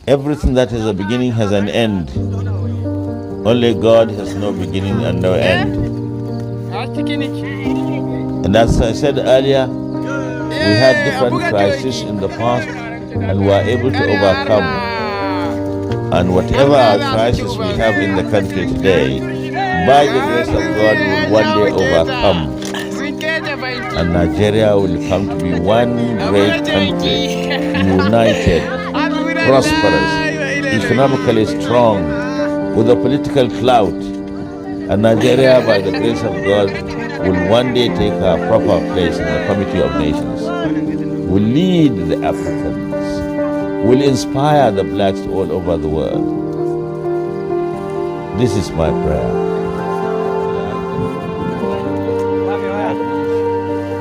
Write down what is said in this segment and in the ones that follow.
Everything that has a beginning has an end. Only God has no beginning and no end. And as I said earlier, we had different crises in the past and we were able to overcome. And whatever crisis we have in the country today, by the grace of God, we will one day overcome. And Nigeria will come to be one great country, united, prosperous, economically strong, with a political clout. And Nigeria, by the grace of God, will one day take a proper place in the Committee of Nations, will lead the Africans, will inspire the blacks all over the world. This is my prayer.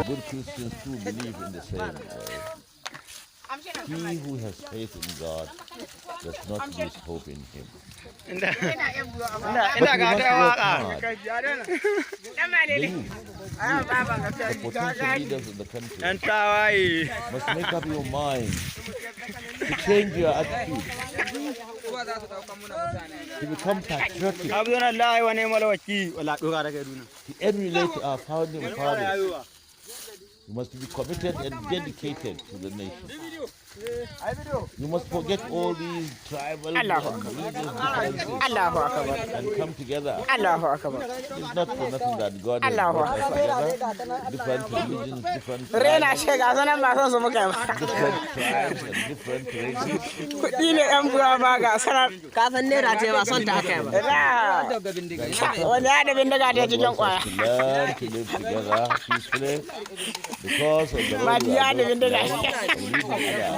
Good Christians too believe in the same way. He who has faith in God does not lose hope in him. But we must work hard. The potential leaders of the country must make up your mind to change your attitude, to become patriotic, to emulate our founding fathers. You must be committed and dedicated to the nation. You must forget all these tribal and religious differences and come together. It's not for nothing that God has brought us together. Different religions, different tribes, different tribes and different races. Learn to live together peacefully because of the road we are going to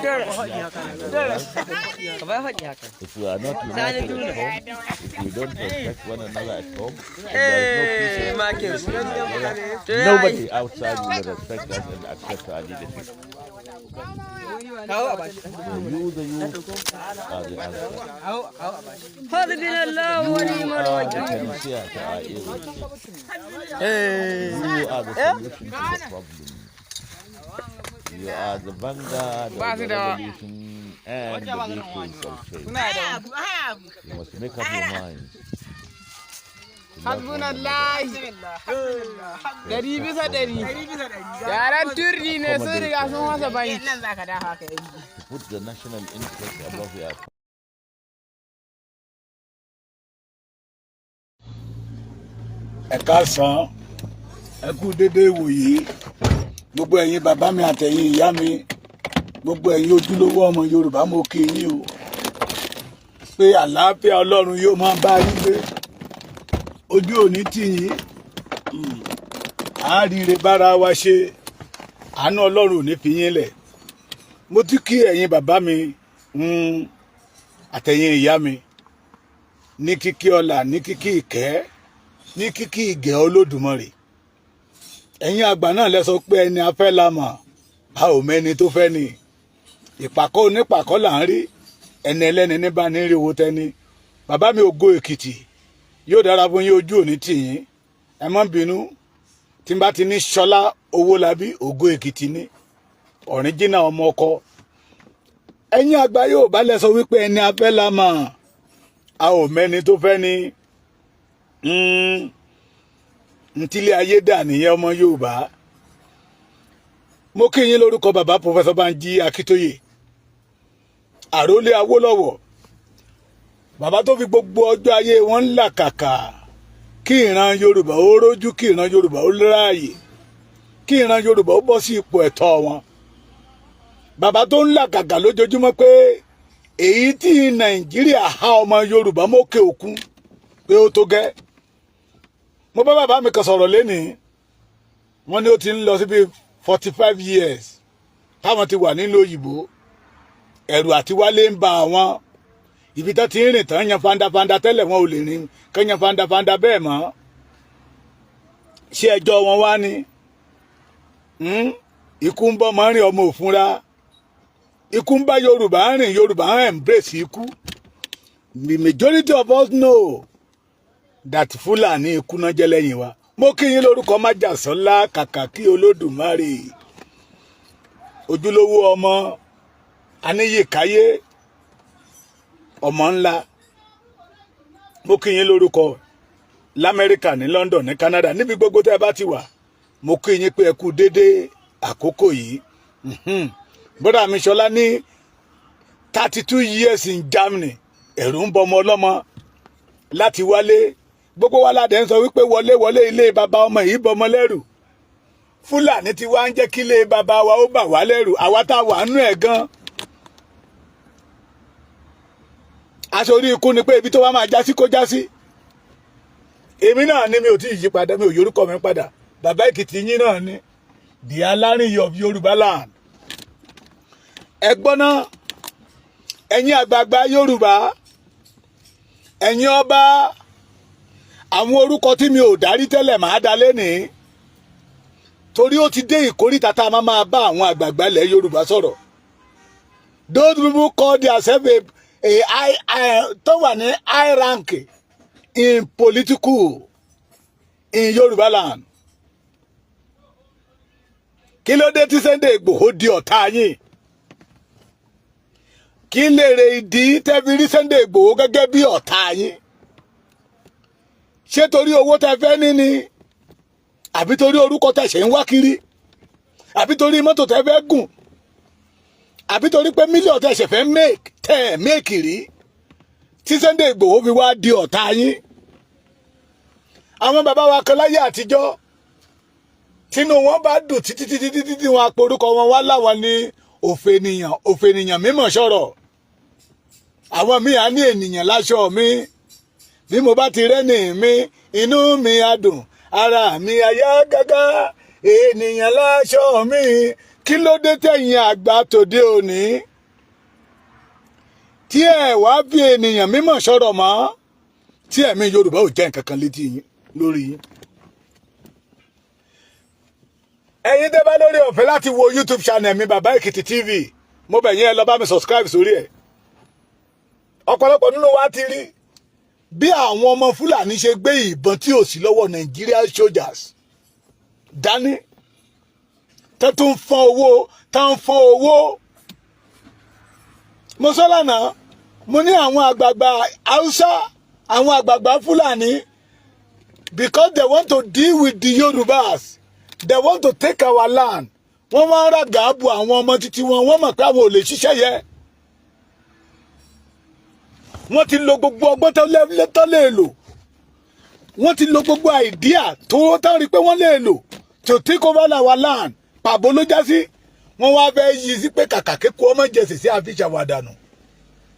if we are not united at home, if we don't respect one another at home, there is no peace. Nobody outside will respect us and accept our leadership. The youth are the answer. You are the panacea to our ills. You are the solution to the problem. You are the vanguard of the revolution and the vehicles of change. You must make up your minds. To put the national interest above your Ẹ̀kásán, ẹ kú dédé ìwòyí, gbogbo ẹ̀yin bàbá mi àtẹ̀yin ìyá mi, gbogbo ẹ̀yin ojúlówó ọmọ Yorùbá mo kí yín o, pé àlàáfíà Ọlọ́run yóò máa bá yín gbé, ojú òní tì yín, àárire bára wa ṣe, àánú Ọlọ́run ò ní fi yín lẹ̀. Mo ti kí ẹ̀yin bàbá mi àtẹ̀yin ìyá mi ní kíkí ọlá, ní kíkí ìkẹ́, ní kíkí ìgẹ̀ Olódùmarè. Ẹ̀yin àgbà náà lẹ sọ pé ẹni afẹ́ la mọ̀, a ò mẹ́ni tó fẹ́ ni. Ìpàkọ́ onípàkọ́ là ń rí, ẹni ẹlẹ́ni ní bá ní rí owó tẹ́ni. Bàbá mi Ògo Èkìtì, yóò dára fún yín, ojú òní tì yín. Ẹ má bínú, tí n bá ti ní Ṣọlá Owólabí Ògo Èkìtì ní ọ̀ríjínà ọmọ ọkọ. Ẹ̀yin àgbà Yorùbá lẹ sọ wípé ẹni afẹ́ la mọ̀, a ò mẹ́ni tó fẹ́ ni. Ntílé ayé dà nìyẹn ọmọ Yorùbá. Mo kí yín lórúkọ bàbá Professor Banji Akíntóyè, àrólé Awólọ́wọ̀, bàbá tó fi gbogbo ọjọ́ ayé wọn ń làkàkà kí ìran Yorùbá ó rójú, kí ìran Yorùbá ó ráàyè, kí ìran Yorùbá ó bọ́ sí ipò ẹ̀tọ́ wọn. Bàbá tó ń làkàkà lójoojúmọ́ pé èyí tí Nàìjíríà há ọmọ Yorùbá mókè òkun pé ó tó gẹ́. Mo bá bàbá mi kan sọ̀rọ̀ lénìí, wọ́n ní ó ti ń lọ sí bí 45 years táwọn ti wà nílùú òyìnbó, ẹ̀rù àti wálé ń ba àwọn. Ibi tó ti ń rìn tán yan fandafanda tẹ́lẹ̀ wọn ò lè rìn kán yan fandafanda bẹ́ẹ̀ mọ́. Ṣé ẹjọ́ wọn wá ní? Ikú ń bọ́ mọ́ rìn ọmọ òfúnra. Ikú ń bá Yorùbá rìn, Yorùbá ń embrace ikú. The majority of us know that Fúlàní ikú náà jẹ́ lẹ́yìn wa. Mo kí yín lórúkọ Májàsọ́lá Kàkàkí Olódùmarè, ojúlówó ọmọ Aníyèkáyé, ọmọ ńlá mo kí yín lórúkọ l'Amẹ́ríkà ní London ní Canada níbi gbogbo tẹ́ bá ti wà mo kí yín pé ẹ kú dédé àkókò yìí brother mi Ṣọlá ní 32 years in Germany ẹ̀rù ń bọmọ ọlọ́mọ láti wálé gbogbo wa ládẹ ń sọ wípé wọlé ilé bàbá ọmọ yìí bọmọ lẹ́rù Fúlàní ti wá ń jẹ́ kí ilé bàbá wa ó bà wá lẹ́rù àwa tá wà nú ẹ̀ gan aṣọ orí ikú ni pé ibi tó wá máa já sí kó já sí èmi náà ni mi ò tí ì yí padà mi ò yorúkọ mi padà bàbá Èkìtì yín náà ni the Alárìnyè of Yorùbá land ẹ̀gbọ́n náà ẹ̀yin àgbààgbà Yorùbá ẹ̀yin ọba àwọn orúkọ tí mi ò dárí tẹ́lẹ̀ máa dá lénìí torí ó ti dé ìkórìtà tá a máa bá àwọn àgbààgbà ilẹ̀ Yorùbá sọ̀rọ̀ those people call themselves tó wà ní high rank in political in Yorùbá land kí ló dé tí Sunday Igboho di ọ̀tá yín kí lè rè ìdí tẹ́fi rí Sunday Igboho gẹ́gẹ́ bí ọ̀tá yín ṣé torí owó tẹ́ fẹ́ ní ni àbí torí orúkọ tẹ́ ṣe ń wá kiri àbí torí mọ́tò tẹ́ fẹ́ gùn àbí torí pé mílíọ̀nù tẹ́ ṣe fẹ́ make rí tí Sunday Igboho fi wá di ọ̀tá yín àwọn bàbá wa kan láyé àtijọ́ tínú wọn bá dùn títí wọn aporúkọ wọn wá láwọn ní òfènìyàn mímọ̀ sọ̀rọ̀ àwọn míì á ní ènìyàn láṣọ mi bí mo bá ti rẹ́ni mi inú mi á dùn ara mi á yá gágá ènìyàn láṣọ mi kí ló dé tẹ̀yin àgbà tòde òní tí ẹ wá bí ènìyàn mímọ̀ sọ̀rọ̀ mọ́ tí ẹ̀mí Yorùbá ò jẹ́ nǹkan kan létí yín lórí yín ẹ̀yin tẹ́ bá lórí ọ̀fẹ́ láti wo YouTube channel mi Bàbá Èkìtì TV mo bẹ̀ yín ẹ lọ bá mi subscribe sórí ẹ̀ ọ̀pọ̀lọpọ̀ nínú wa ti rí bí àwọn ọmọ Fúlàní ṣe gbé ìbọn tí ò sí lọ́wọ́ Nigerian soldiers dání tó tún fọ́n owó mo sọ lánàá mo ní àwọn àgbààgbà Haúsá àwọn àgbààgbà Fúlàní because they want to deal with the Yorubas they want to take our land wọ́n wá ń ràgà bu àwọn ọmọ títí wọn wọ́n mọ̀ pé àwọn ò lè ṣiṣẹ́ yẹ wọ́n ti lo gbogbo ọgbọ́n tó lè lò wọ́n ti lo gbogbo àìdíà tó tán rí pé wọ́n lè lò to take over our land pàbó ló já sí wọ́n wá fẹ́ yí sí pé kàkà kéku ọmọ jẹ̀sì sí àfihàwàdànù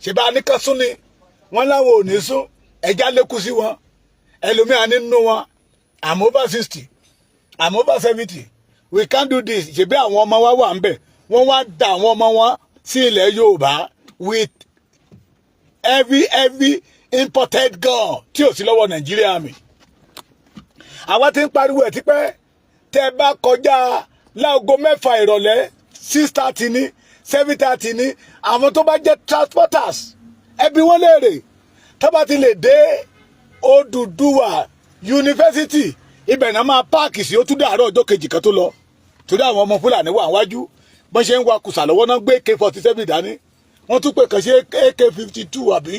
ṣèbá nìkan sún ni wọ́n láwọn ò ní sún ẹja lékú sí wọn ẹlòmíà nínú wọn I'm over 60 I'm over 70 we can't do this ṣèbí àwọn ọmọ wa wà ń bẹ̀ wọ́n wá da àwọn ọmọ wọn sí ilẹ̀ Yorùbá with every imported gun tí ò sí lọ́wọ́ Nàìjíríà mi àwa ti ń pariwo ẹ̀ tipẹ́ tẹ́ bá kọjá láago 6 ìrọ̀lẹ́ 6:30 ní 7:30 ní àwọn tó bá jẹ́ transporters ẹbí wọn léèrè tó bá ti lè dé Odùduwà yunifásitì ibẹ̀ náà máa páàkì sí ó tún dàárọ̀ ọjọ́ kejì kan tó lọ torí àwọn ọmọ Fúlàní wà wájú bọ́n ṣe ń wa kùsà lọ́wọ́ náà gbé AK-47 dání wọ́n tún pè kàn ṣe AK-52 àbí.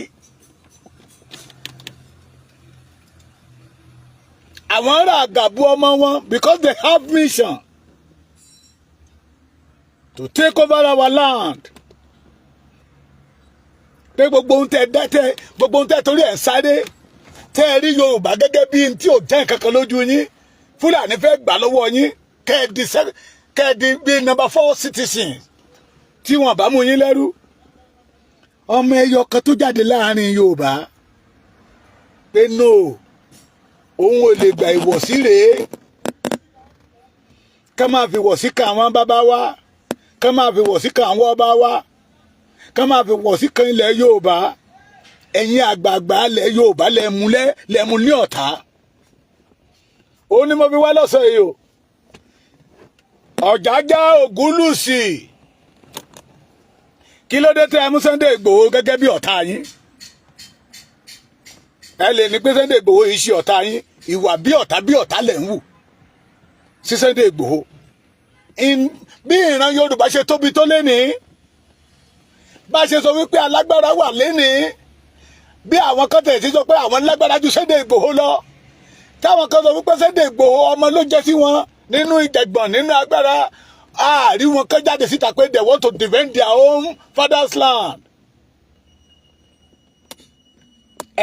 àwọn ará àgàbù ọmọ wọn because they have mission to take over our land. pé gbogbo ohun tẹ́ torí ẹ̀ sáré tẹ́ ẹ rí Yorùbá gẹ́gẹ́ bí n tí ò jẹ́ nǹkan kan lójú yín Fúlàní fẹ́ gbà lọ́wọ́ yín kẹ́ẹ̀dì bí number 4 citizens tí wọ́n bá mú yín lẹ́rú ọmọ ẹyọ kan tó jáde láàrin Yorùbá pé no òun ò lè gbà ìwọ̀sí rèé ká máa fi wọ̀sí kan àwọn bàbá wa ká máa fi wọ̀sí kan àwọn ọba wa ká máa fi wọ̀sí kan ilẹ̀ Yorùbá ẹ̀yin àgbààgbà ilẹ̀ Yorùbá lẹ́mú ní ọ̀tá ó ní mo fi wá lọ́sọ̀ yìí o Ọ̀jájá Ògúnlùsì kí ló dé tẹ́ ẹ mú Sunday Igboho gẹ́gẹ́ bí ọ̀tá yín ẹ lè ní pé Sunday Igboho yìí ṣe ọ̀tá yín ìwà bí ọ̀tá lẹ̀ ń wù sí Sunday Igboho bí ìran Yorùbá ṣe tóbi tó lénìí bá ṣe sọ wípé alágbára wà lénìí bí àwọn kan tẹ̀ sí sọ pé àwọn lágbára ju Sunday Igboho lọ táwọn kan sọ wípé Sunday Igboho ọmọ ló jẹ́ sí wọn nínú ìjẹ̀gbọ̀n nínú agbára àárí wọn kan jáde síta pé they want to defend their own father's land.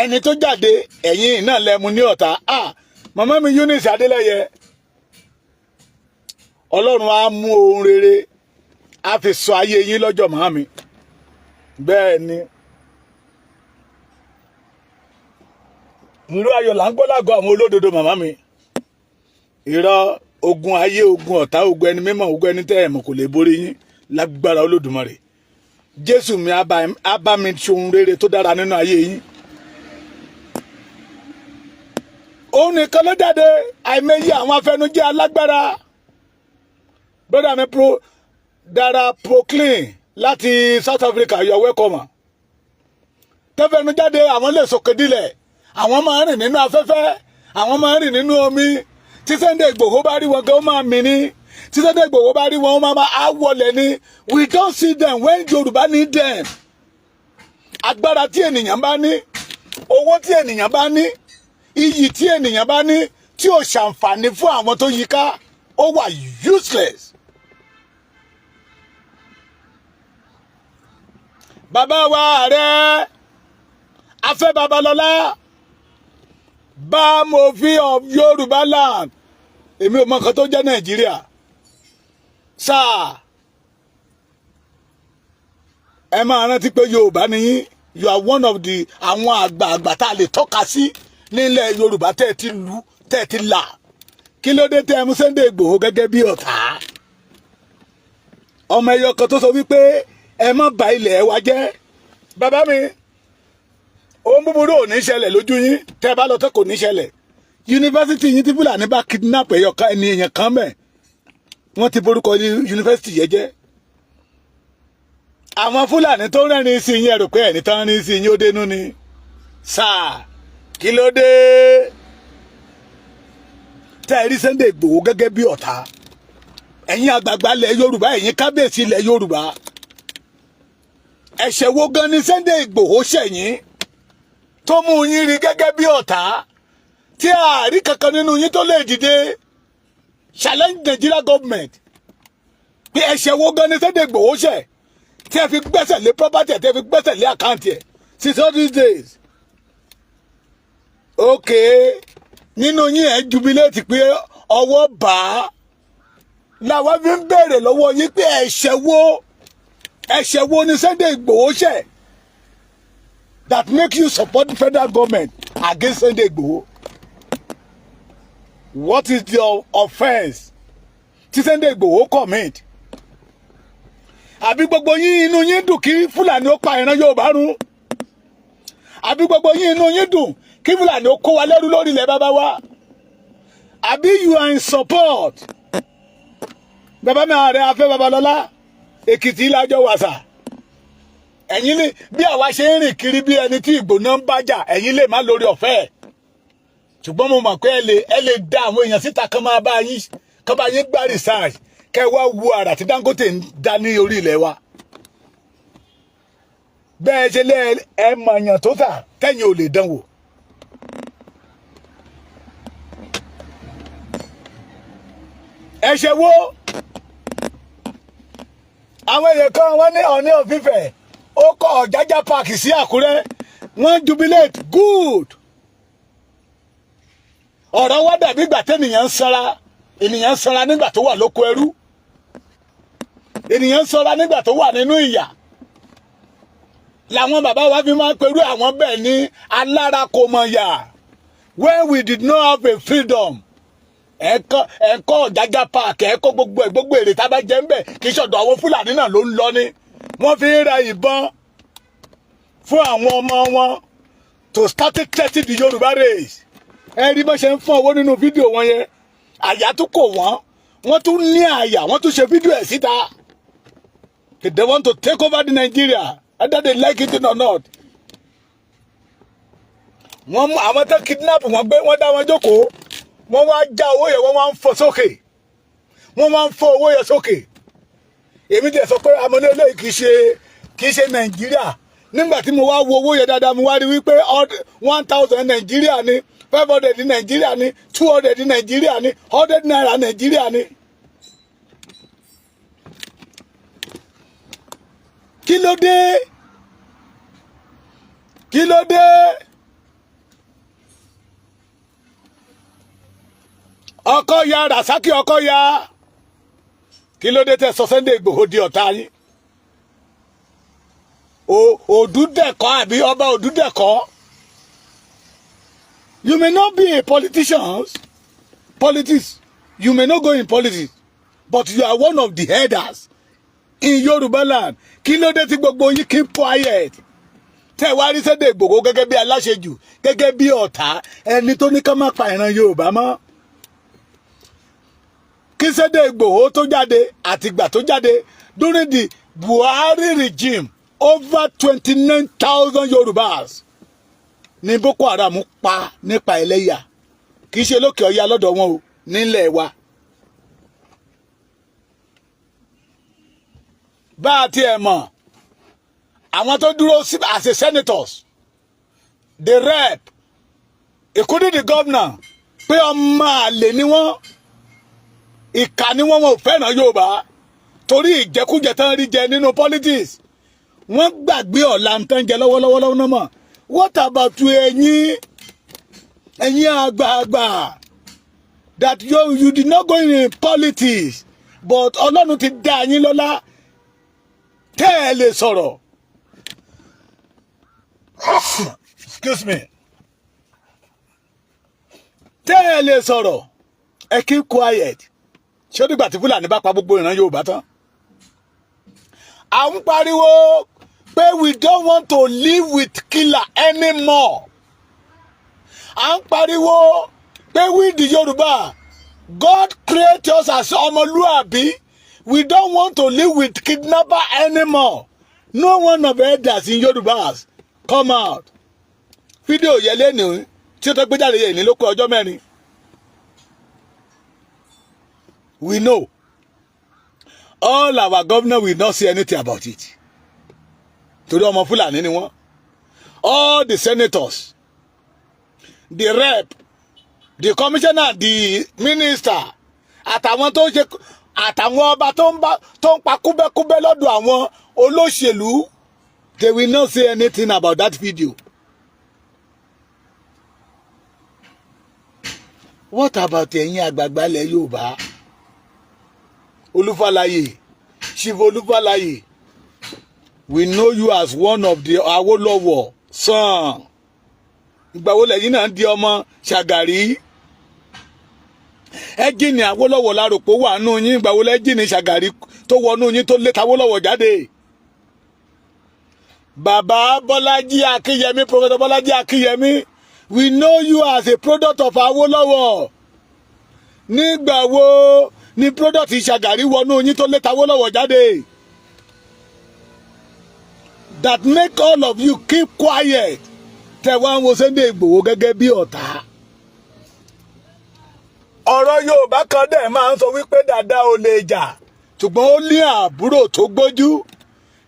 ẹni tó jáde ẹ̀yìn náà lẹ́mu ní ọ̀tá màmá mi Eunice Adélẹ́yẹ Ọlọ́run á mú ohun rere á fi sọ ayé yín lọ́jọ́ màmá mi bẹ́ẹ̀ ni irú ayọ̀ là ń gbọ́ lágọ̀ọ́ àwọn olódodo màmá mi irọ́ ogun ayé ogun ọ̀tá ogun ẹni mímọ́ ogun ẹni tẹ́ ẹ̀ mọ̀ kò lè borí yín lágbára Olódùmarè Jésù mi á bá mi ṣe ohun rere tó dára nínú ayé yín. òun nìkan ló jáde àìmọye àwọn afẹnujẹ alágbára brother mi Dara Proclaim láti South Africa you are welcome tẹfẹnu jáde àwọn lè sòkè dilẹ̀ àwọn máa rìn nínú afẹ́fẹ́ àwọn máa rìn nínú omi tí Sunday Igboho bá rí wọn gan ó máa mì ní tí Sunday Igboho bá rí wọn ó máa á wọlẹ̀ ní we don't see them when Yorùbá need them agbára tí ènìyàn bá ní owó tí ènìyàn bá ní iyì tí ènìyàn bá ní tí ò ṣàǹfààní fún àwọn tó yíká ó wà useless. bàbá wa ààrẹ Afẹ́ Babalọ́lá bá mòfin of Yorùbá land èmi ò mọ nǹkan tó jẹ́ Nàìjíríà sáà ẹ máa rántí pé Yorùbá ni yín you are one of the àwọn àgbààgbà tá a lè tọ́ka sí nílẹ̀ Yorùbá tẹ́ ẹ ti lù tẹ́ ẹ ti là kí ló dé tẹ́ ẹ mú Sunday Igboho gẹ́gẹ́ bí ọ̀tá ọmọ ẹyọ kan tó sọ wípé ẹ má bà ilẹ̀ wa jẹ́ bàbá mi ohun búburú ò ní ṣẹlẹ̀ lójú yín tẹ́ ẹ bá lọ tó kò ní ṣẹlẹ̀ yunifásitì yín tí Fúlàní bá kidnap ẹyọ kan ẹni èèyàn kan mẹ́ wọ́n ti borúkọ yunifásitì yẹn jẹ́ àwọn Fúlàní tó rẹ́rìn sí yín ẹ̀rù pé ẹni tán rìn sí yín ó dénú ni sáà kí ló dé tẹ́ ẹ rí Sunday Igboho gẹ́gẹ́ bí ọ̀tá ẹ̀yin àgbààgbà ilẹ̀ Yorùbá ẹ̀yin kábíyèsí ilẹ̀ Yorùbá ẹ̀ṣẹ̀ wo gan ni Sunday Igboho ṣẹ̀yìn tó mú yín rí gẹ́gẹ́ bí ọ̀tá tí àárí kankan nínú yín tó lè dìde challenge Nigeria government bí ẹ̀ṣẹ̀ wo gan ni Sunday Igboho ṣẹ̀ tí ẹ fi gbẹ́sẹ̀ lé property ẹ̀ tí ẹ fi gbẹ́sẹ̀ lé àkáǹtì ẹ̀ since all these days. Okay nínú yín ẹ jubilate pé ọwọ́ bá làwọn fi ń béèrè lọ́wọ́ yín pé ẹ̀ṣẹ̀ wo ni Sunday Igboho ṣẹ̀ that make you support the federal government against Sunday Igboho. What is the offence tí Sunday Igboho commit? àbí gbogbo yín inú yín dùn kí Fúlàní ó pa ìran Yorùbá run àbí gbogbo yín inú yín dùn kí Fúlàní ó kó wa lẹ́rú lórí ilẹ̀ bàbá wa àbí you are in support bàbá mi ààrẹ Afẹ́ Babalọ́lá Èkìtì lájọ wàsà ẹ̀yin lè bí àwa ṣe ń rìn kiri bí ẹni tí ìgbóná ń bájà ẹ̀yin lè má lórí ọ̀fẹ́ ṣùgbọ́n mo mọ̀ pé ẹ lè dá àwọn èèyàn síta kan máa bá yín gbá research kẹ́ wá wo àrà tí Dangote ń dá ní orí ilẹ̀ wa bẹ́ẹ̀ ṣe lé ẹ mọ̀yàn tó tà tẹ́yìn ò lè dánwò. ẹ̀ṣẹ̀ wo àwọn èèyàn kan wọ́n ní Ọọ̀ni of Ifẹ̀ ó kọ́ Ọ̀jájá park sí Àkúrẹ́ wọ́n jubilate good ọ̀rọ̀ wá dàbí ìgbà tẹ́nìyàn ń sanra nígbà tó wà lóko ẹrú ènìyàn ń sanra nígbà tó wà nínú ìyà làwọn bàbá wa fi máa ń perú àwọn bẹ́ẹ̀ ní alára kò mọ̀ yà when we did not have a freedom ẹ̀kọ́ Ọ̀jájá park ẹ̀kọ́ gbogbo èrè tá a bá jẹ́ ń bẹ̀ kì í ṣọ̀dọ̀ àwọn Fúlàní náà ló ń lọ ní wọ́n fi ń ra ìbọn fún àwọn ọmọ wọn to start threatening the Yorùbá race ẹ rí bó ṣe ń fún owó nínú fídíò wọn yẹn àyà tún kò wọ́n tún ní àyà wọ́n tún ṣe fídíò ẹ̀ síta they want to take over the Nigeria whether they like it or not wọ́n mú àwọn tó kidnap wọ́n gbé wọ́n dá wọn jókòó wọ́n wá já owó yẹn wọ́n wá ń fọ́ sókè wọ́n wá ń fọ́ owó yẹn sókè èmi dẹ̀ sọ pé amúlé eléyìí kì í ṣe Nàìjíríà nígbà tí mo wá wo owó yẹn dáadáa mo wá rí wípé 1,000 Nàìjíríà ní 500 Nàìjíríà ní 200 Nàìjíríà ní 100 naira Nàìjíríà ní. kí ló dé kí ló dé ọkọ ya Rasaki ọkọ ya kí ló dé tẹ́ sọ Sunday Igboho di ọ̀tá yín òdúdẹ̀kọ́ àbí ọba òdúdẹ̀kọ́. You may not be a politician, you may not go in politics, but you are one of the headers in Yoruba land. Kí ló dé tí gbogbo yín keep quiet? Tẹ́ wá rí Sunday Igboho gẹ́gẹ́ bí aláṣejù, gẹ́gẹ́ bí ọ̀tá, ẹni tó ní ká má pa ìran Yorùbá mọ́. Kí Sunday Igboho tó jáde àtìgbà tó jáde during the Buhari regime, over 29,000 Yorubas ní Boko Haram pa nípa ẹlẹ́yà. Kì í ṣe lókè ọya lọ́dọ̀ wọn o, nílẹ̀ wa. Bá a tiẹ̀ mọ̀, àwọn tó dúró as a senators, the rep, including the governor, pé ọmọ àlè ni wọ́n, ìkà ni wọ́n ò fẹ́ràn Yorùbá torí ìjẹkújẹ tán rí jẹ nínú politics. Wọ́n gbàgbé ọ̀la tán jẹ lọ́wọ́lọ́wọ́ náà mọ̀. What about ẹ̀yin àgbààgbà that you did not go in politics but Ọlọ́run ti dá yín lọ́lá tẹ́ ẹ lè sọ̀rọ̀. Excuse me. Tẹ́ ẹ lè sọ̀rọ̀. Ẹ keep quiet. Ṣé ó dìgbà tí Fúlàní bá pa gbogbo ìran Yorùbá tán? À ń pariwo pé we don't want to live with killer anymore. À ń pariwo pé we the Yoruba, God create us as ọmọlúàbí. We don't want to live with kidnapper anymore. No one of elders in Yorubas come out. Fídíò yẹn lẹ́nu tí ó tó gbé jáde yẹn ní ló kù ọjọ́ mẹ́rin. We know. All our governor will not say anything about it. Torí ọmọ Fúlàní ni wọ́n. All the senators, the rep, the commissioner, the minister, àtàwọn tó ṣe àtàwọn ọba tó ń pa kúbẹ́kúbẹ́ lọ́dọ̀ àwọn olóṣèlú, they will not say anything about that video. What about ẹ̀yin àgbààgbà ilẹ̀ Yorùbá? Olúfàlàyé, Chief Olúfàlàyé, we know you as one of the Awolowo son. Ìgbà wo lẹ́yìn náà di ọmọ Ṣàgàrí? Ẹ jí ni Awolowo láròpọ̀ wà nù yín. Ìgbà wo lẹ́ jí ni Ṣàgàrí tó wọnú yín tó lé Awolowo jáde? Bàbá Bọ́lájí Akínyẹmí, Professor Bọ́lájí Akínyẹmí, we know you as a product of Awolowo. Nígbà wo ni product Ṣàgàrí wọnú yín tó lé Awolowo jáde? That make all of you keep quiet. Tẹ́ wá ń wo Sunday Igboho gẹ́gẹ́ bí ọ̀tá. Ọ̀rọ̀ Yorùbá kan dẹ̀ máa ń sọ wípé dàda ò lè jà, ṣùgbọ́n ó ní àbúrò tó gbójú.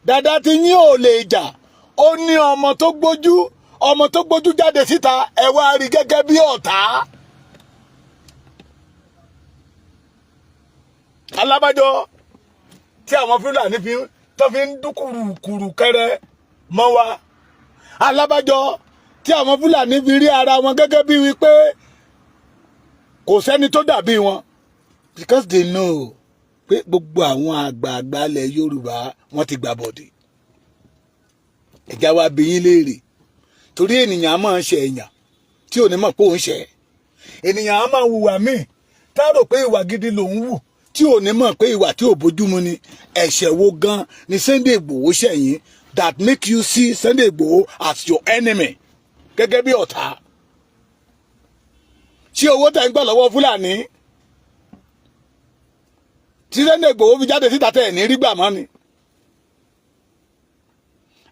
Dàda tí yín ò lè jà, ó ní ọmọ tó gbójú jáde síta, ẹ wá rí gẹ́gẹ́ bí ọ̀tá. Alábàjọ tí àwọn Fúlàní tó fi ń dúkùrùkùrù kẹrẹ mọ́ wa. Alábàjọ tí àwọn Fúlàní fi rí ara wọn gẹ́gẹ́ bí wípé kò sẹ́ni tó dàbí wọn, because they know pé gbogbo àwọn àgbààgbà ilẹ̀ Yorùbá wọ́n ti gbà bọ̀dé. Ẹ̀já wa bi yín léèrè, torí ènìyàn á máa ń ṣe èèyàn tí ò ní mọ̀ pé òun ṣe. Ènìyàn á máa hùwà míì tá rò pé ìwà gidi lòun wù tí ò ní mọ̀ pé ìwà tí ò bójúmu ni. Ẹ̀ṣẹ̀ wo gan ni Sunday Igboho ṣẹ̀yìn that make you see Sunday Igboho as your enemy gẹ́gẹ́ bí ọ̀tá? Ṣé owó tẹ́ ń gbà lọ́wọ́ Fúlàní tí Sunday Igboho fi jáde síta tẹ́ ẹ̀ ní rí gbà mọ́ ni?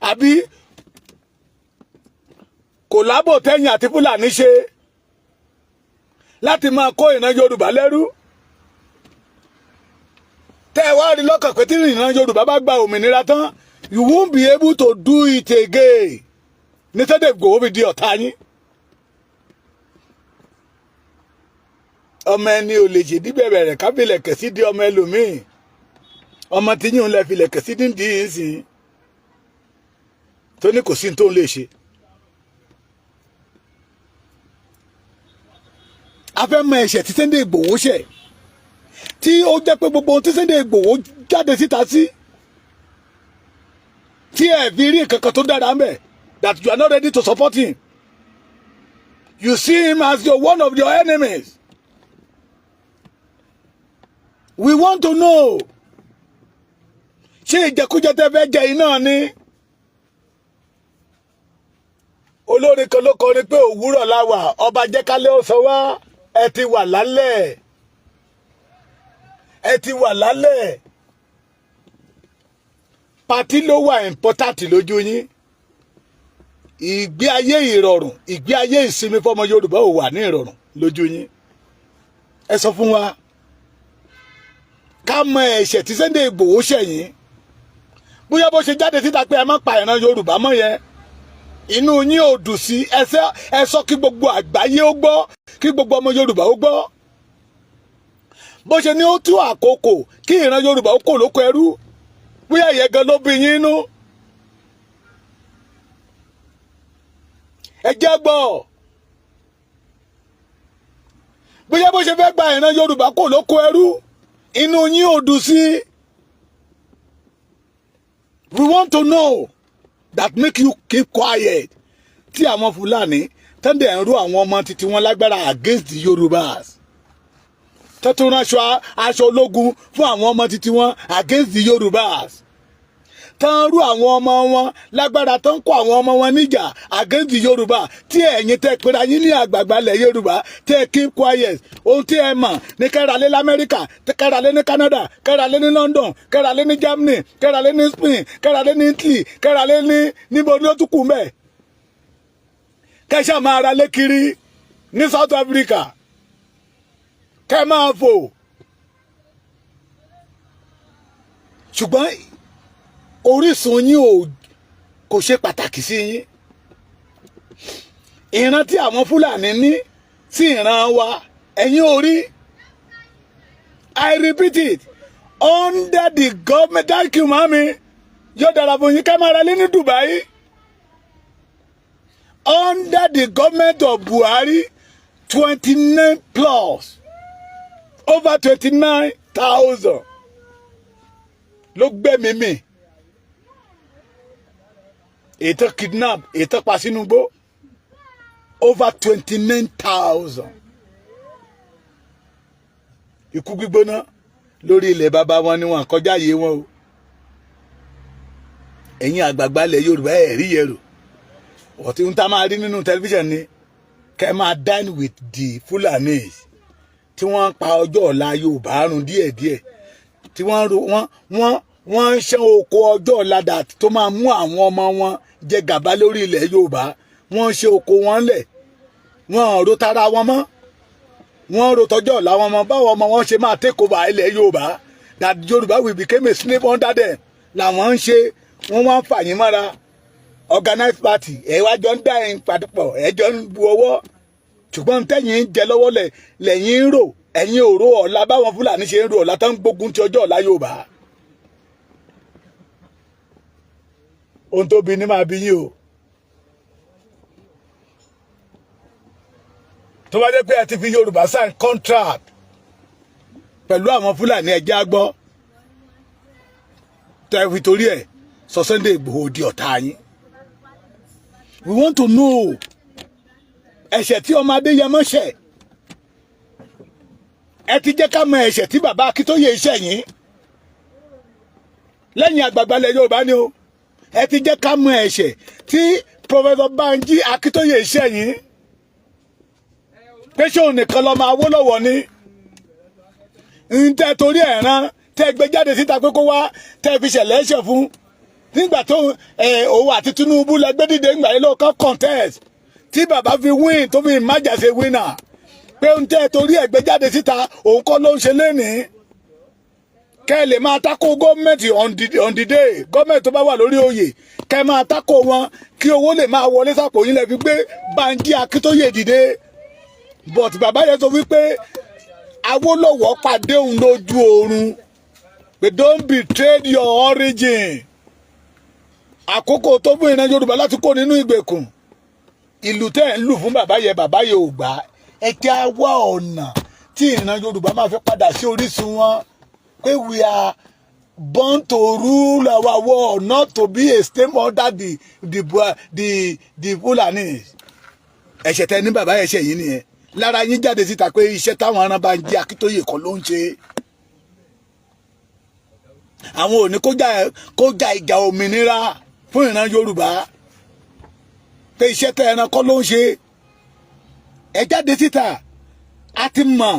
Àbí kòlábò tẹ́yìn àti Fúlàní ṣe láti máa kó ìran Yorùbá lẹ́rú? Tẹ́ ẹ wá rí lọ́kàn pé tí ìran Yorùbá bá gba òmìnira tán, You won't be able to do it again. Ní Sunday Igboho fi di ọ̀tá yín. Ọmọ ẹni ò lè ṣe díbẹ̀rẹ̀ rẹ̀ kábílẹ̀ kẹ̀sí di ọmọ ẹlòmíì. Ọmọ tí yín lẹ fi lẹ̀ kẹ̀sí díndín yín sí. Tó ní kò sí tó ń lè ṣe. A fẹ́ mọ ẹ̀ṣẹ̀ tí Sunday Igboho ṣẹ̀. Tí ó jẹ́ pé gbogbo ohun tí Sunday Igboho jáde síta sí. Tí ẹ fi rí nǹkan kan tó dára ń bẹ̀. That you are not ready to support him. You see him as one of your enemies. We want to know. Ṣé ìjẹkújẹ tẹ́ fẹ́ jẹ iná ni? Olórin kan ló kọrin pé òwúrọ̀ la wà, ọba jẹ́kálẹ́ ó sọ wá, ẹ ti wà lálẹ́. Ẹ ti wà lálẹ́. Pàtí ló wà important lójú yín. Ìgbé ayé ìrọ̀rùn, ìgbé ayé ìsinmi fọ́mọ Yorùbá ò wà ní ìrọ̀rùn lójú yín. Ẹ sọ fún wa. Ká mọ ẹ̀ṣẹ̀ tí Sunday Igboho ṣẹ̀ yín. Bóyá bó ṣe jáde síta pé ẹ má pa ìran Yorùbá mọ́ yẹn. Inú yín ò dùn sí ẹ sọ kí gbogbo àgbáyé ó gbọ́, kí gbogbo ọmọ Yorùbá ó gbọ́. Bó ṣe ní ó tú àkókò kí ìran Yorùbá ó kò lóko ẹrú. Bóyá ìyẹn gan ló bí yín nú. Ẹ jẹ́ gbọ́. Bóyá bó ṣe fẹ́ gba ìran Yorùbá kò lóko ẹrú. Inú yín ò dùn sí. We want to know that make you keep quiet. Tí àwọn Fúlàní tẹ́ndẹ̀ ń rú àwọn ọmọ títí wọn lágbára against the Yorubas. Tẹ́tún ránṣọ aṣọ ológun fún àwọn ọmọ títí wọn against the Yorubas. Tán rú àwọn ọmọ wọn lágbára tán kó àwọn ọmọ wọn níjà against the Yoruba. Tí ẹ̀yin tẹ́ pera yín ní àgbààgbà ilẹ̀ Yorùbá tẹ́ keep quiet. Ohun tí ẹ mọ̀ ní kẹ́ralé l'Amẹ́ríkà, kẹ́ralé ní Canada, kẹ́ralé ní London, kẹ́ralé ní Germany, kẹ́ralé ní Spain, kẹ́ralé ní Italy, kẹ́ralé ní níbo ni ó tún kù mẹ́. Kẹ́ṣà máa ra lé kiri ní South Africa. Kẹ́ máa fò. Ṣùgbọ́n orísun yín kò ṣe pàtàkì sí yín. Ìran tí àwọn Fúlàní ní sí ìran wa ẹ̀yin orí. I repeat it, under the government, thank you mami, yóò dára fún yín ká máa ra lé ní Dubai. Under the government of Buhari, 29 plus, over 29,000 ló gbẹ̀mí mi. Ètò kidnap, ètò pa sínú igbó, over 29,000. Ikú gbígbóná lórí ilẹ̀ bàbá wọn ni wọ́n kọjá yé wọn o. Ẹ̀yin àgbààgbà ilẹ̀ Yorùbá ẹ̀ rí yẹ̀rò. Ọ̀tí ń tá máa rí nínú tẹlifíṣàn ni kẹ́ máa dine with the Fulanis tí wọ́n pa ọjọ́ ọ̀la Yorùbá run díẹ̀díẹ̀ tí wọ́n ń ṣán oko ọjọ́ ọ̀la tó máa mú àwọn ọmọ wọn jẹ gàba lórí ilẹ̀ Yorùbá. Wọ́n ń ṣe oko wọn lẹ̀, wọ́n ò ro tara wọn mọ́, wọ́n ro tọjọ́ ọ̀la wọn mọ́. Báwo ọmọ wọn ṣe máa take over ilẹ̀ Yorùbá, that Yorùbá will become a slave under them làwọn ń ṣe. Wọ́n wá ń fà yín mọ́ra organized party ẹ̀ wá jọ ń dá ẹ̀yìn padùpọ̀ ẹ̀ jọ ń bu ọwọ́. Ṣùgbọ́n tẹ́yìn ń jẹ lọ́wọ́ lẹ́yìn ń rò, ẹ̀yin ò ro ọ̀la báwọn Fúlàní ṣe ń ro ọ̀la tó ń gbógun ti ọjọ́ ọ̀la Yorùbá. Ohun tó bí ní máa bí yín o. Tó bá jẹ́ pé ẹ ti fi Yorùbá sign contract pẹ̀lú àwọn Fúlàní ẹjẹ́ àgbọ́ tẹ́ fi torí ẹ̀ sọ Sunday Igboho di ọ̀tá yín. We want to know ẹ̀ṣẹ̀ tí ọmọ Adéyẹmọ ṣẹ̀. Ẹ ti jẹ́ ká mọ ẹ̀ṣẹ̀ tí bàbá Akíntóyè ṣẹ̀ yín lẹ́yìn àgbààgbà ilẹ̀ Yorùbá ni o. Ẹ ti jẹ́ ká mọ ẹ̀ṣẹ̀ tí Professor Banji Akíntóyè ṣẹ̀ yín. Pé ṣé òun nìkan lọ́mọ Awólọ́wọ̀ ni ń tẹ́ torí ẹ̀ rán tẹ́ gbé jáde síta pé kó wá tẹ́ fi ṣẹlẹ̀ ẹ̀ṣẹ̀ fún. Nígbà tó òun àti Tinubu lẹ́gbẹ́ dìde ńgbà yẹn ló kọ́ contest tí bàbá fi win tó fi májà ṣe winner. Pé ń tẹ́ torí ẹ̀ gbé jáde síta òun kọ́ ló ń ṣe lénìí. kẹ́ lè máa tako gọ́ọ̀mẹ̀ntì on the day gọ́ọ̀mẹ̀ntì tó bá wà lórí oyè kẹ́ máa tako wọn kí owó lè máa wọlé sápò yín lẹ fi gbé Bánjí Akíntóyè dìde but bàbá yẹn sọ wípé Awólọ́wọ̀ pàdé òun lójú oorun pé don't betray your origin àkókò tó fún ìran Yorùbá láti kó nínú ìgbèkùn ìlú tẹ́ ń lù fún bàbá yẹn ò gbà ẹ jẹ́ á wá ọ̀nà tí ìran Yorùbá máa fi padà sí orísun wọn pé we are born to rule our world not to be a slave under the Fulani ẹ̀ṣẹ̀ tẹ́ ní bàbá ẹ̀ṣẹ̀ yìí nìyẹn lára yín jáde síta pé iṣẹ́ táwọn aràn Bánjí Akíntóyè kan ló ń ṣe àwọn ò ní kó jà ìjà òmìnira fún ìran Yorùbá pé iṣẹ́ tẹ́ ẹran kọ́ ló ń ṣe ẹ jáde síta a ti mọ̀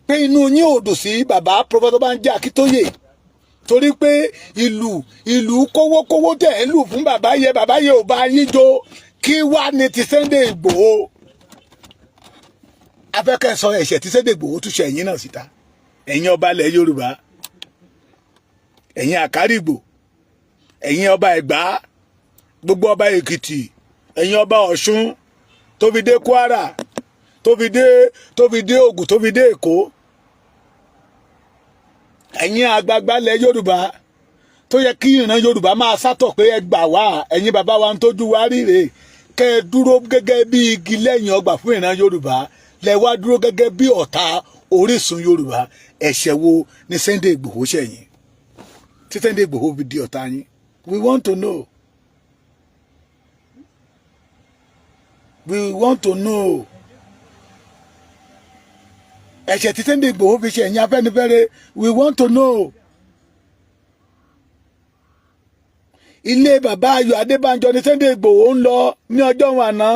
pé inú yín ò dùn sí bàbá Professor Bánjí Akíntóyè torí pé ìlú kówókówó tẹ̀ ń lù fún bàbá yẹ ò bá yín jó kí wá ní ti Sunday Igboho afẹ́kẹ́ sọ ẹ̀ṣẹ̀ tí Sunday Igboho tún ṣe ẹ̀yìn náà síta ẹ̀yin ọba ilẹ̀ Yorùbá ẹ̀yin Àkárìgbò ẹ̀yin ọba Ẹ̀gbá gbogbo ọba Èkìtì ẹ̀yin ọba Ọ̀ṣun tó fi dé Kwara tó fi dé Ògùn tó fi dé Èkó ẹ̀yin àgbààgbà ilẹ̀ Yorùbá tó yẹ kí ìran Yorùbá máa sátọ̀ pé ẹ gbà wá ẹ̀yin bàbá wa ń tójú wá ríre kẹ́ ẹ dúró gẹ́gẹ́ bí igi lẹ́yìn ọgbà fún ìran Yorùbá lẹ wá dúró gẹ́gẹ́ bí ọ̀tá orísun Yorùbá ẹ̀ṣẹ̀ wo ni Sunday Igboho ṣẹ̀yìn tí Sunday Igboho fi di ọ̀tá yín we want to know. We want to know. Ẹ̀ṣẹ̀ tí Sunday Igboho fi ṣe ẹ̀yin Afẹ́nifẹ́re we want to know. Ilé bàbá Ayọ̀ Adébánjọ ni Sunday Igboho ń lọ ní ọjọ́ wọn àná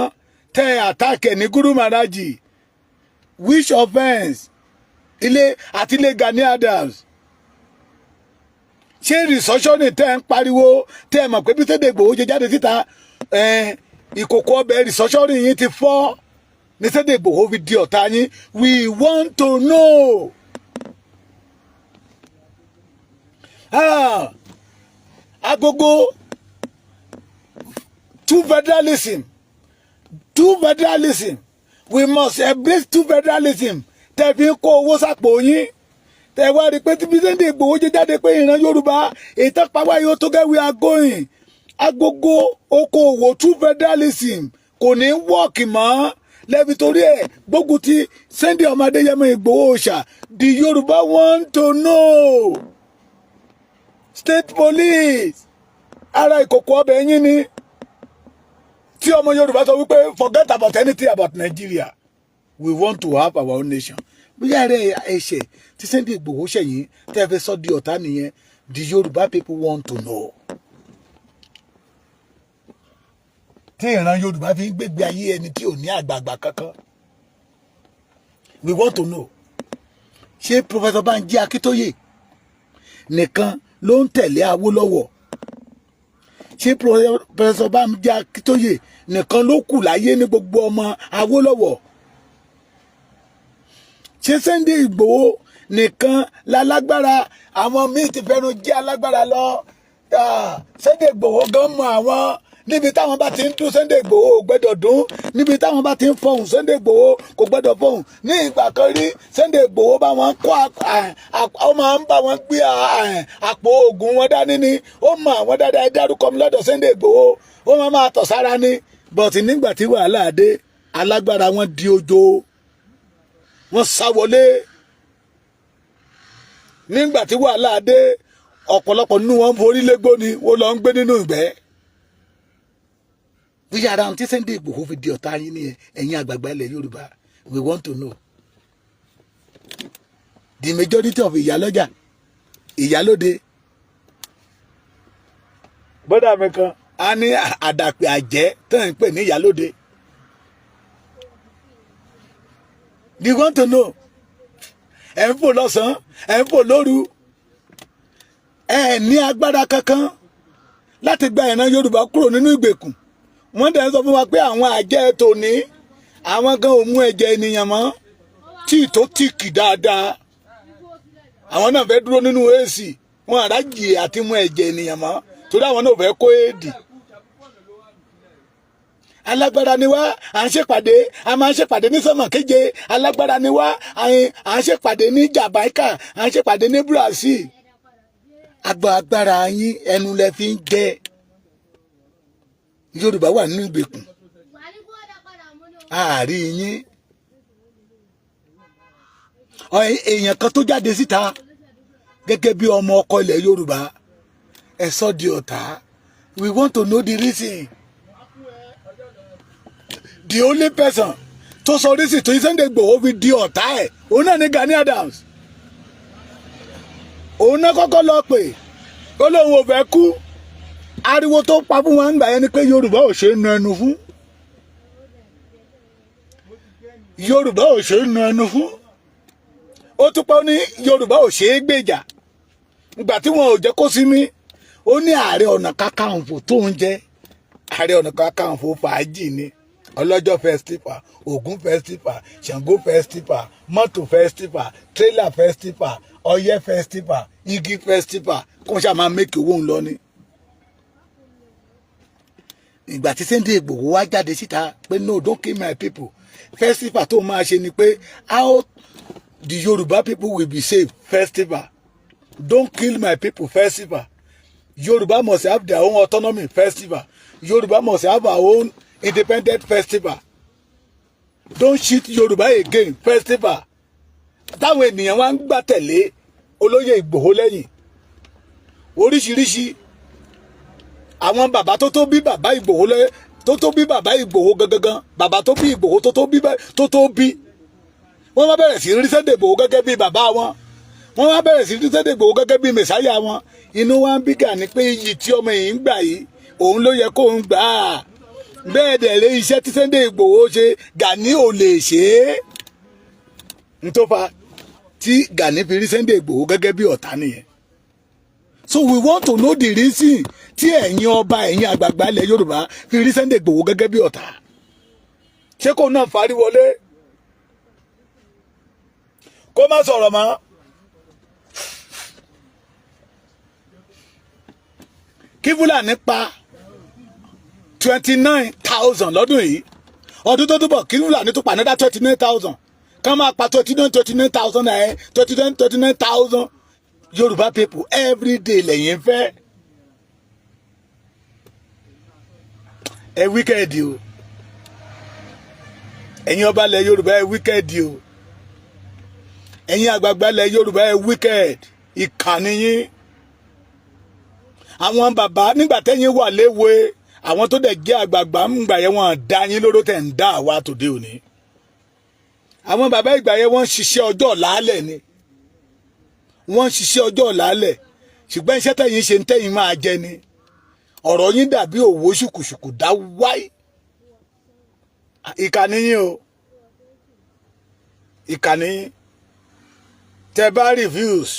tẹ àtàkẹ́ ní Guru Maharaji which offence ilé àti ilé Gani Adams ṣé rìsọ́ṣọ́nì tẹ́ ń pariwo tẹ́ ẹ mọ̀ pé bí Sunday Igboho ṣe jáde síta ìkòkò ọbẹ̀ rìsọ́ṣọ́rì yín ti fọ́ ní Sunday Igboho fi di ọ̀tá yín we want to know. Agogo two federalism we must embrace two federalism tẹ́ fi ń kó owó sápò yín tẹ́ wá rí pé tí bí Sunday Igboho jẹ́ jáde pé ìran Yorùbá ètò pàwọ́ yóò tó gẹ́ we are going agogo okòwò two federalism kò ní wọ́ọ̀kì mọ́ lẹ́bi torí ẹ̀ gbógun ti Sunday ọmọ Adéyẹmọ Ìgbòho ṣá the Yorùbá want to know state police ara ìkòkò ọbẹ̀ yín ni tí ọmọ Yorùbá sọ wípé forget about anything about Nigeria we want to have our own nation bóyá rẹ̀ ẹ̀ṣẹ̀ tí Sunday Ìgbòho ṣẹ̀yìn tẹ́ fẹ́ sọ di ọ̀tá nìyẹn the Yorùbá people want to know. Tí ìran Yorùbá fi ń gbégbé ayé ẹni tí ò ní àgbààgbà kankan we want to know ṣé Professor Bánjí Akíntóyè nìkan ló ń tẹ̀lé Awólọ́wọ̀ ṣé Professor Bánjí Akíntóyè nìkan ló kù láyé ní gbogbo ọmọ Awólọ́wọ̀ ṣé Sunday Igboho nìkan lálágbára àwọn míì ti fẹ́ràn jẹ́ alágbára lọ Sunday Igboho gan mọ àwọn níbi táwọn bá ti ń dún Sunday Igboho ò gbọ́dọ̀ dún níbi táwọn bá ti ń fọhùn Sunday Igboho kò gbọ́dọ̀ fọhùn ní ìgbà kan rí Sunday Igboho bá wọn kó ó máa ń bá wọn gbé àpò oògùn wọn dání ni ó mọ àwọn dáadáa dárúkọ mi lọ́dọ̀ Sunday Igboho ó máa tọ̀ sára ní bọ̀tì nígbà tí wàhálà dé alágbára wọn di ojo wọn sá wọlé nígbà tí wàhálà dé ọ̀pọ̀lọpọ̀ nínú wọn forí légbó ni wọ́n lọ ń gbé nínú ìgbẹ́. Bóyá ara ohun tí Sunday Igboho fi di ọ̀tá yín ni ẹ̀yin àgbààgbà ilẹ̀ Yorùbá we want to know. The majority of ìyálọ́jà ìyálóde bọ́dà mi kan a ní àdàpè àjẹ́ tó ń pè ní ìyálóde. We want to know. Ẹ ń fò lọ́sàn-án ẹ ń fò lóru ẹ ní agbára kankan láti gba ìran Yorùbá kúrò nínú ìgbèkùn. Wọ́n dẹ̀ sọ fún wa pé àwọn àjẹ́ tòní àwọn gan ò mú ẹ̀jẹ̀ ènìyàn mọ́ tí tó tìkì dáadáa àwọn náà fẹ́ dúró nínú AC wọn àrájì àti mú ẹ̀jẹ̀ ènìyàn mọ́ torí àwọn náà fẹ́ kó éèdì. Alágbára ni wá à ń ṣèpàdé a máa ń ṣèpàdé ní sọ́mọ̀ keje alágbára ni wá à ń ṣèpàdé ní Jamaica à ń ṣèpàdé ní Brazil. Agbára yín ẹnu lẹ fi ń jẹ. Yorùbá wà nínú ìgbèkùn àárín yín èèyàn kan tó jáde síta gẹ́gẹ́ bí ọmọ ọkọ ilẹ̀ Yorùbá ẹ sọ di ọ̀tá. We want to know the reason. The only person tó sọ orísìí tó Sunday Igboho fi di ọ̀tá ẹ̀ òun náà ní Gani Adams. Òun náà kọ́kọ́ lọ pè ó lóun ò fẹ́ kú. Ariwo tó pa fún wa ń gbà yẹn ni pé Yorùbá ò ṣe é nu ẹnu fún. Yorùbá ò ṣe é nu ẹnu fún. Ó tún pa ó ní Yorùbá ò ṣe é gbèjà. Ìgbà tí wọn ò jẹ́ kó sí mi ó ní Ààrẹ Ọ̀nà Kakanfò tó ń jẹ́ Ààrẹ Ọ̀nà Kakanfò fàájì ni. Ọlọ́jọ́ festival, Ògún festival, Ṣàngó festival, mọ́tò festival, trailer festival, Ọ̀yẹ́ festival, igi festival kó ṣáà máa make owó ń lọ ni. Ìgbà tí Sunday Igboho wá jáde síta pé no don't kill my people festival tó máa ṣe ni pé how the Yoruba people will be saved festival don't kill my people festival Yoruba must have their own autonomy festival Yoruba must have our own independent festival don't cheat Yoruba again festival táwọn ènìyàn wá ń gbà tẹ̀lé olóyè Ìgbòho lẹ́yìn oríṣiríṣi àwọn bàbá tó tó bí bàbá Ìgbòho tó tó bí bàbá Ìgbòho gangan bàbá tó bí Ìgbòho tó tó bí wọ́n wá bẹ̀rẹ̀ sí rí Sunday Igboho gẹ́gẹ́ bí bàbá wọn wọ́n wá bẹ̀rẹ̀ sí rí Sunday Igboho gẹ́gẹ́ bí mẹ̀sáyà wọn inú wa ń bí Gani pé iyì tí ọmọ yìí ń gbà yìí òun ló yẹ kó ń gbà á bẹ́ẹ̀ dẹ̀ lé iṣẹ́ tí Sunday Igboho ṣe Gani ò lè ṣe é nítòfà tí Gani fi rí Sunday Igboho gẹ́gẹ́ bí ọ̀tá nìyẹn. So we want to know the reason tí ẹ̀yin ọba ẹ̀yin àgbààgbà ilẹ̀ Yorùbá fi rí Sunday Igboho gẹ́gẹ́ bí ọ̀tá. Ṣé kò náà fárí wọlé? Kó má sọ̀rọ̀ mọ́. Kí Fúlàní pa 29,000 lọ́dún yìí. Ọdún tó túbọ̀ kí Fúlàní tó pa another 29,000. Ká máa pa 29,000 ẹ̀ 29,000 Yorùbá people every day lẹ́yìn fẹ́. Ẹ wíkẹ́ẹ̀dì o. Ẹ̀yin ọba ilẹ̀ Yorùbá ẹ wíkẹ́ẹ̀dì o. Ẹ̀yin àgbààgbà ilẹ̀ Yorùbá ẹ wíkẹ́ẹ̀dì. Ìkànnì yín. Àwọn bàbá nígbà tẹ́yìn wà léwe àwọn tó dẹ̀ jẹ́ àgbààgbà ń gbà yẹn wọ́n dá yín lóró tẹ̀ ń dá àwa tòde òní. Àwọn bàbá ìgbà yẹn wọ́n ṣiṣẹ́ ọjọ́ ọ̀làálẹ̀ ni. Wọ́n ṣiṣẹ́ ọjọ́ ọ̀làálẹ̀ ṣùgbọ́n iṣẹ́ tẹ̀yìn ṣe ń tẹ̀yìn máa jẹ ni. Ọ̀rọ̀ yín dàbí òwò ṣùkùṣùkù dá wáyé. Ìkànnì yín o. Ìkànnì yín. Tẹ bá reviews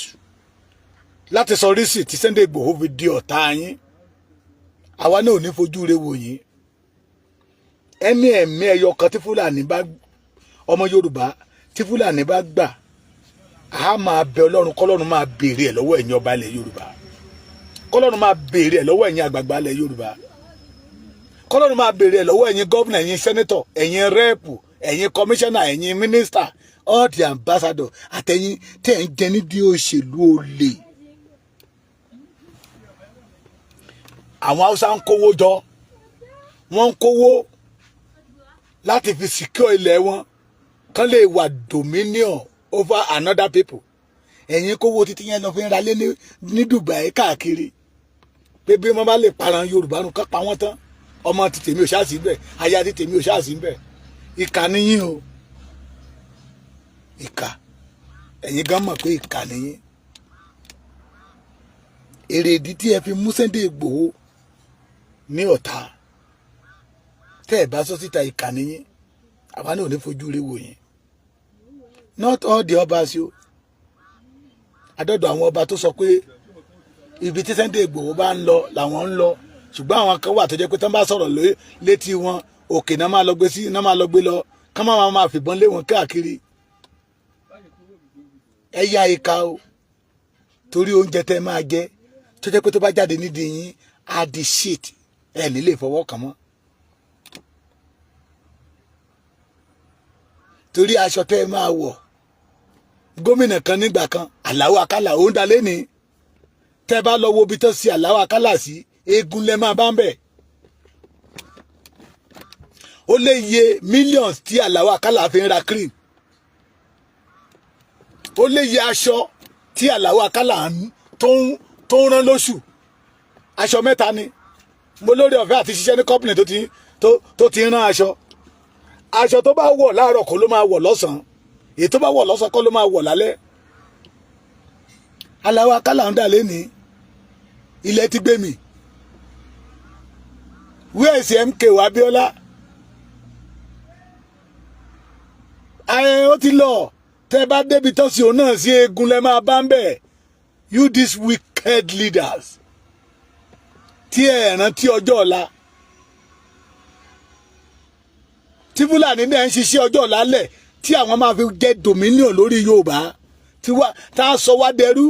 láti sọ rísì tí Sunday Igboho fi di ọ̀tá yín. Àwa náà ò ní fojú re wò yín. Ẹni ẹ̀mí ẹyọ kan tí Fúlàní bá ọmọ Yorùbá tí Fúlàní bá gbà a máa bẹ Ọlọ́run kọ́lọ́run máa béèrè ẹ̀ lọ́wọ́ ẹ̀yin ọba ilẹ̀ Yorùbá kọ́lọ́run máa béèrè ẹ̀ lọ́wọ́ ẹ̀yin àgbààgbà ilẹ̀ Yorùbá kọ́lọ́run máa béèrè ẹ̀ lọ́wọ́ ẹ̀yin gọ́vnà ẹ̀yin sẹ́nẹ́tọ̀ ẹ̀yin rẹ́ẹ̀pù ẹ̀yin kọmíṣánná ẹ̀yin mínísítà all the ambassador àtẹ̀yin tẹ̀ ń jẹ nídìí òṣèlú olè. Àwọn Haúsá ń kówó jọ wọ́n ń kówó láti fi secure ilẹ̀ wọn kán lè wà dominion over another people. Ẹ̀yin kówó títí yẹn lọ fi ń ra lé ní Dubai káàkiri pé bí wọ́n bá lè paran Yorùbá nù kán pa wọ́n tán ọmọ ti tèmi ò ṣáà sí bẹ́ẹ̀ aya ti tèmi ò ṣáà sí bẹ́ẹ̀. Ìkà ni yín o. Ìkà ẹ̀yin gan mọ̀ pé ìkà ni yín. Èrèdí tí ẹ fi mú Sunday Igboho ní ọ̀tá tẹ́ ẹ̀ bá sọ síta ìkà ni yín àwa náà ò ní fojú rí wò yín. Not all the ọbas yo adọ́dọ̀ àwọn ọba tó sọ pé ibi tí Sunday Igboho bá ń lọ làwọn ń lọ ṣùgbọ́n àwọn kan wà tó jẹ́ pé tán bá sọ̀rọ̀ létí wọn òkè náà máa lọ gbé sí náà máa lọ gbé lọ kán máa fìbọn lé wọn káàkiri. Ẹ ya ìkà o torí oúnjẹ tẹ́ máa jẹ tó jẹ́ pé tó bá jáde nídìí yín á di shit ẹ ní lè fọwọ́ kàn mọ́. torí aṣọ tẹ́ máa wọ̀ gómìnà kan nígbà kan Àlàó Àkàlà ó ń dalé ní tẹ́ bá lọ wo ibi tó sí Àlàó Àkàlà sí eégún lẹ máa bá ń bẹ̀. ó lé iye millions tí Àlàó Àkàlà fi ń ra cream. ó lé iye aṣọ tí Àlàó Àkàlà tó ń rán lóṣù. aṣọ 3 ni mo lórí ọ̀fẹ́ àti ṣiṣẹ́ ní company tó ti ń rán aṣọ. aṣọ tó bá wọ̀ láàárọ̀ kọ́ ló máa wọ̀ lọ́sàn-án èyí tó bá wọ̀ lọ́sàn-án kọ́ ló máa wọ̀ lálẹ́. Àlàó Àkàlà ń dà lẹ́ni ilẹ̀ ti gbé mi. Where is MKO Abiola? Ó ti lọ tẹ́ bá débi tó sí òun náà sí eégún lẹ́ máa bá ń bẹ̀. You these wicked leaders tí ẹ rántí ọjọ́ ọ̀la tí Fúlàní náà ń ṣiṣẹ́ ọjọ́ ọ̀la lẹ̀ tí àwọn máa fi jẹ́ dominion lórí Yorùbá tá a sọ wá dẹrú.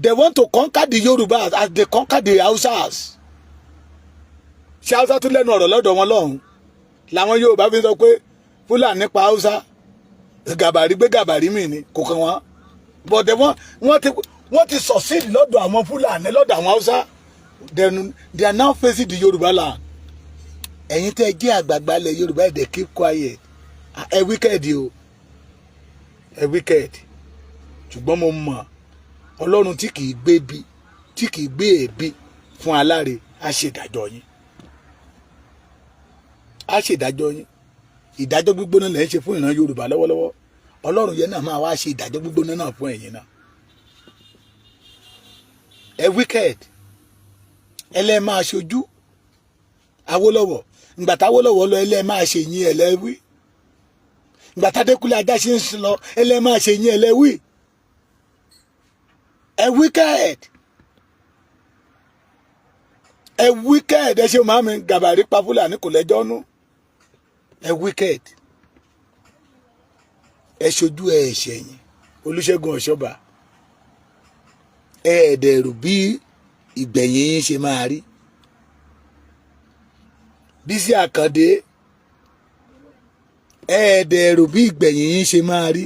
They want to conquer the Yorubas as they conquer the Hausas. Ṣé Hausa tún lẹ́nu ọ̀rọ̀ lọ́dọ̀ wọn lọ́hùn làwọn Yorùbá fi sọ pé Fúlàní pa Hausa gàbàrí gbé gàbàrí mì ní kò kàn wọ́n. But wọ́n ti succeed lọ́dọ̀ àwọn Fúlàní lọ́dọ̀ àwọn Hausa. Then they are now facing the Yoruba land. Ẹ̀yin tẹ́ jẹ́ àgbààgbà ilẹ̀ Yorùbá ẹ dẹ̀ keep quiet. Ẹ wicked o. Ẹ wicked. Ṣùgbọ́n mo mọ̀ Ọlọ́run tí kìí gbé èébì fún aláre á ṣèdájọ́ yín. Á ṣèdájọ́ yín. Ìdájọ́ gbígbóná lẹ́ ń ṣe fún ìran Yorùbá lọ́wọ́lọ́wọ́. Ọlọ́run yẹn náà máa wá ṣe ìdájọ́ gbígbóná náà fún ẹ̀yin náà. Ẹ wicked. Ẹlẹ́ máa ṣojú Awólọ́wọ̀ ìgbà táwólọ́wọ̀ lọ ẹlẹ́ máa ṣe yín ẹlẹ́wí. Ìgbà tádékúnlé Ajáṣin ń lọ ẹlẹ́ máa ṣe yín ẹlẹ́wí. Ẹ wicked. Ẹ wicked. Ẹ ṣe máa mi gàbàrí pa Fúlàní kò lẹ́jọ́ nú. Ẹ wicked. Ẹ ṣojú ẹ ṣẹ̀yìn Olúṣẹ́gun Ọ̀ṣọ́bà. Ẹ dẹ̀rù bí ìgbẹ̀yìn yín ṣe máa rí. Bísí Àkàndé ẹ̀ẹ́dẹ̀rù bí ìgbẹ̀yìn yín ṣe máa rí.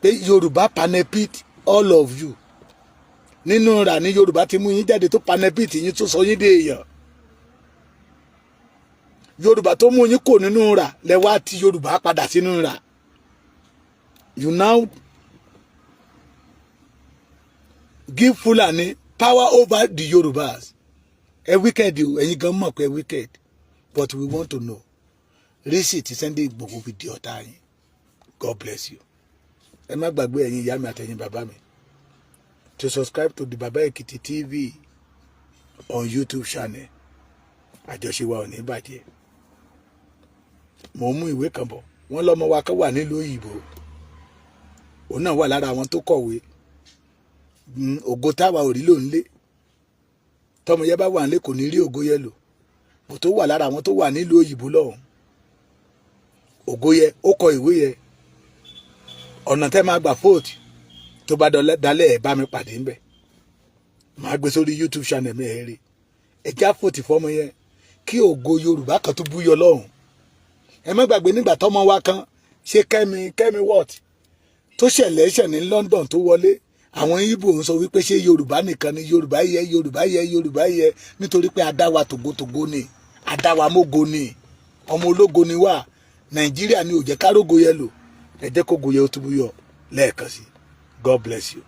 Pé Yorùbá panepit all of you. Nínú rà ní Yorùbá ti mú yín jáde tó panepit yín tó sọ yín dé èèyàn. Yorùbá tó mú yín kò nínú rà lẹ́wọ́ àti Yorùbá padà sínú rà. You now give Fulani power over the Yorubas. Ẹ wicked o, ẹ̀yin gan mọ̀ pé wicked. But we want to know. Rísì tí Sunday Igboho fi di ọ̀tá yín. God bless you. Ẹ má gbàgbé ẹ̀yin ìyá mi àtẹ̀yin bàbá mi. To subscribe to the Baba Ekiti TV on YouTube channel. Àjọṣe wa ò ní bàjẹ́. Mo mú ìwé kan bọ̀. Wọ́n lọ́mọ wa kan wà nílùú Òyìnbó. Òun náà wà lára àwọn tó kọ̀wé. Ògo táwa ò rí ló ń lé. Tọ́mọ yẹn bá wà nílé kò ní rí ògo yẹn lò. Bó tó wà lára àwọn tó wà nílùú Òyìnbó lọ́hùn. Ògo yẹn ó kọ ìwé yẹn. Ọ̀nà tẹ́ máa gbà fóòtù tó bá dalẹ̀ ẹ̀ bá mi pàdé ńbẹ̀. Màá gbé sórí YouTube channel mi ẹ̀ rí. Ẹ já fóòtù fọ́mọ yẹn kí ògo Yorùbá kan tó búyọ lọ́hùn. Ẹ má gbàgbé nígbà tọ́mọ wa kan ṣe Kẹ́mi what tó ṣẹlẹ̀ ní London tó wọlé. Àwọn Ìgbò ń sọ wípé ṣé Yorùbá nìkan ni Yorùbá yẹ nítorí pé adáwa tògótògó ni adáwa mógo ni ọmọ ológo ni wá Nàìjíríà ni ò jẹ́ kárógo yẹ lò ẹ jẹ́ kógo yẹ ó túbú yọ lẹ́ẹ̀kan sí God bless you.